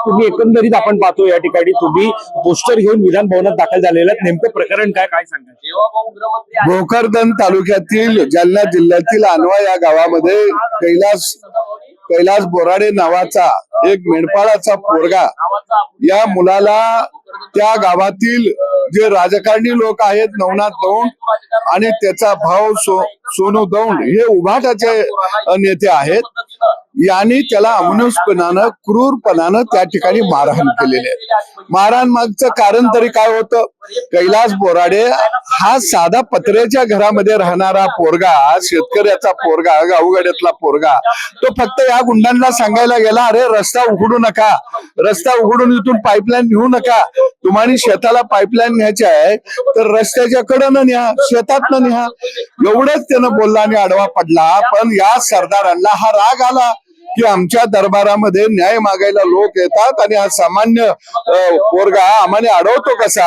तुम्ही एकंदरीत आपण पाहतो या ठिकाणी तुम्ही पोस्टर घेऊन विधान भवनात दाखल झालेले आहेत, नेमकं प्रकरण काय सांगाल? भोकरदन तालुक्यातील जालना जिल्ह्यातील अनवा या गावामध्ये कैलास बोराडे नावाचा एक मेंढपाळाचा पोरगा या मुलाला त्या गावातील जे राजकारणी लोक आहेत नवनाथ दौंड आणि त्याचा भाऊ सोनू दौंड हे उभाटाचे नेते आहेत, यांनी त्याला अमानुषपणानं क्रूरपणानं त्या ठिकाणी मारहाण केलेली आहे। मारहाण मागचं कारण तरी काय होतं? कैलास बोराडे हा साधा पत्र्याच्या घरामध्ये राहणारा पोरगा, शेतकऱ्याचा पोरगा, गावगाड्यातला पोरगा, तो फक्त या गुंडांना सांगायला गेला, अरे रस्ता उघडू नका, रस्ता उघडून इथून पाईपलाईन नेऊ नका, तुम्हाला शेताला पाईपलाईन न्यायची आहे तर रस्त्याच्या कडनं न्या, शेतातनं न्या, एवढंच त्यानं बोलला आणि आडवा पडला। पण या सरदारांना हा राग आला की आमच्या दरबारामध्ये न्याय मागायला लोक येतात आणि हा सामान्य पोरगा आम्हाला अडवतो कसा,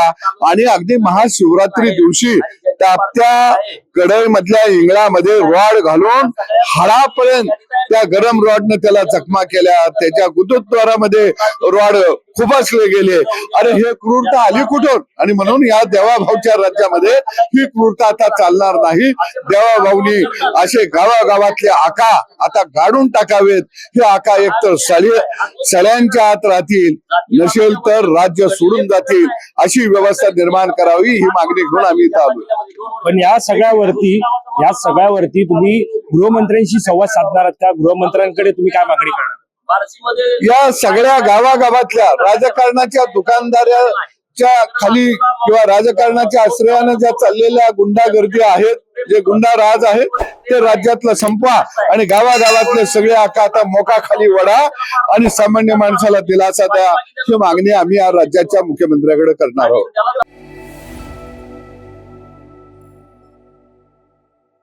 आणि अगदी महाशिवरात्री दिवशी तापत्या कढई मधल्या इंगळामध्ये रॉड घालून हाडापर्यंत त्या गरम रॉडने त्याला जखमा केल्या, त्याच्या गुदद्वारामध्ये रॉड खुपसले गेले। अरे हे क्रूरता आली कुठून? आणि म्हणून या देवाभाऊच्या राज्यामध्ये ही क्रूरता आता चालणार नाही। देवाभाऊनी असे गावागावातले आका आता गाडून टाकावेत। हे आका एकतर सळ्यांच्या आत राहतील, नसेल तर राज्य सोडून जातील, अशी व्यवस्था निर्माण करावी, ही मागणी घेऊन आम्ही इथं आलो। पण या सगळ्यावरती तुम्ही गृहमंत्र्यांशी संवाद साधणार आहात का? गृहमंत्र्यांकडे तुम्ही काय मागणी करणार? या सगळ्या गावागावातल्या राजकारणाच्या दुकानदाराच्या खाली किंवा राजकारणाच्या आश्रयाने ज्या चाललेल्या गुंडागर्दी आहेत, जे गुंडा राज आहेत, ते राज्यातलं संपवा आणि गावागावातले सगळे आका आता मोकाखाली वडा आणि सामान्य माणसाला दिलासा द्या, ही मागणी आम्ही या राज्याच्या मुख्यमंत्र्याकडे करणार आहोत।